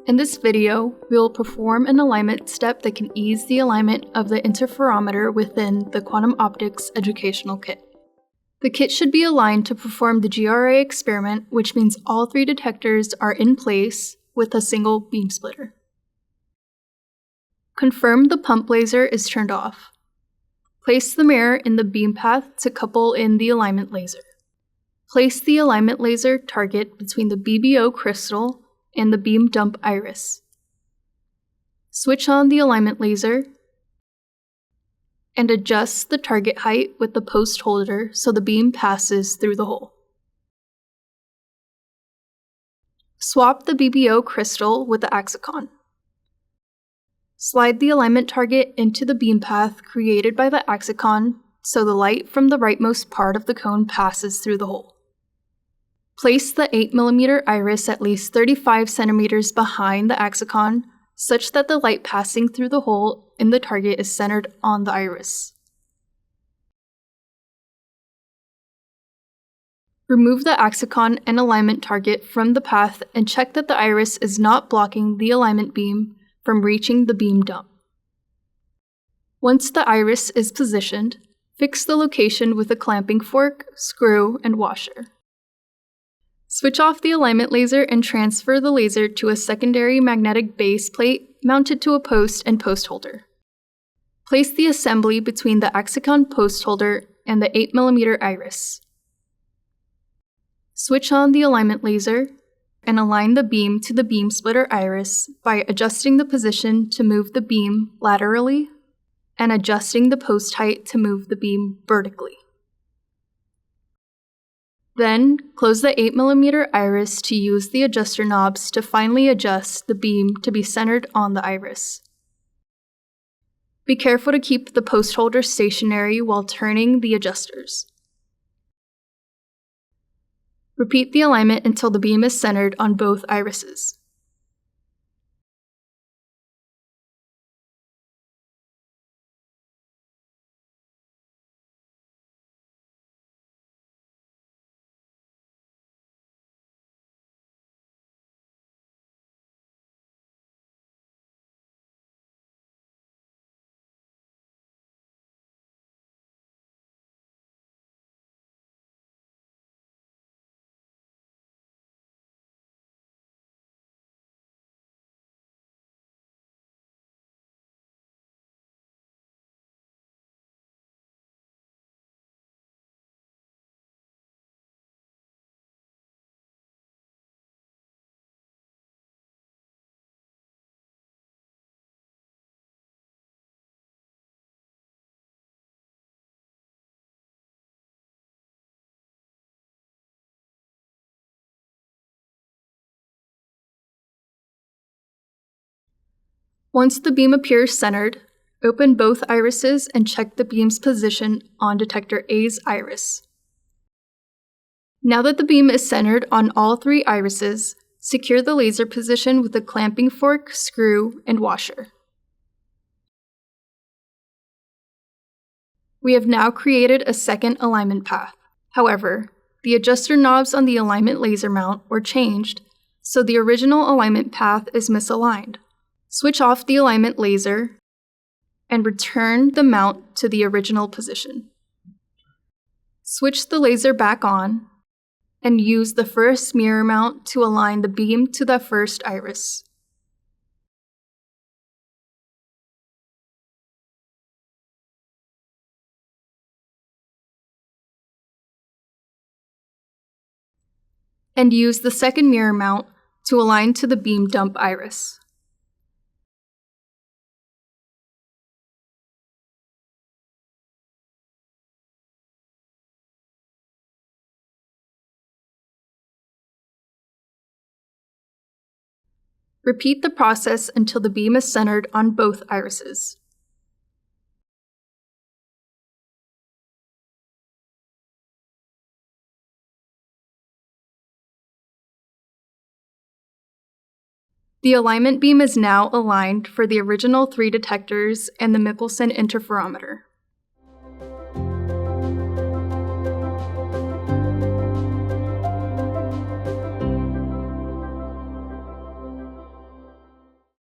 In this video, we will perform an alignment step that can ease the alignment of the interferometer within the Quantum Optics Educational Kit. The kit should be aligned to perform the GRA experiment, which means all 3 detectors are in place with a single beam splitter. Confirm the pump laser is turned off. Place the mirror in the beam path to couple in the alignment laser. Place the alignment laser target between the BBO crystal and the beam dump iris. Switch on the alignment laser and adjust the target height with the post holder so the beam passes through the hole. Swap the BBO crystal with the Axicon. Slide the alignment target into the beam path created by the Axicon so the light from the rightmost part of the cone passes through the hole. Place the 8mm iris at least 35 centimeters behind the Axicon such that the light passing through the hole in the target is centered on the iris. Remove the Axicon and alignment target from the path and check that the iris is not blocking the alignment beam from reaching the beam dump. Once the iris is positioned, fix the location with a clamping fork, screw, and washer. Switch off the alignment laser and transfer the laser to a secondary magnetic base plate mounted to a post and post holder. Place the assembly between the Axicon post holder and the 8mm iris. Switch on the alignment laser and align the beam to the beam splitter iris by adjusting the position to move the beam laterally and adjusting the post height to move the beam vertically. Then, close the 8mm iris to use the adjuster knobs to finally adjust the beam to be centered on the iris. Be careful to keep the post holder stationary while turning the adjusters. Repeat the alignment until the beam is centered on both irises. Once the beam appears centered, open both irises and check the beam's position on detector A's iris. Now that the beam is centered on all 3 irises, secure the laser position with a clamping fork, screw, and washer. We have now created a second alignment path. However, the adjuster knobs on the alignment laser mount were changed, so the original alignment path is misaligned. Switch off the alignment laser and return the mount to the original position. Switch the laser back on and use the first mirror mount to align the beam to the first iris. And use the second mirror mount to align to the beam dump iris. Repeat the process until the beam is centered on both irises. The alignment beam is now aligned for the original 3 detectors and the Michelson interferometer.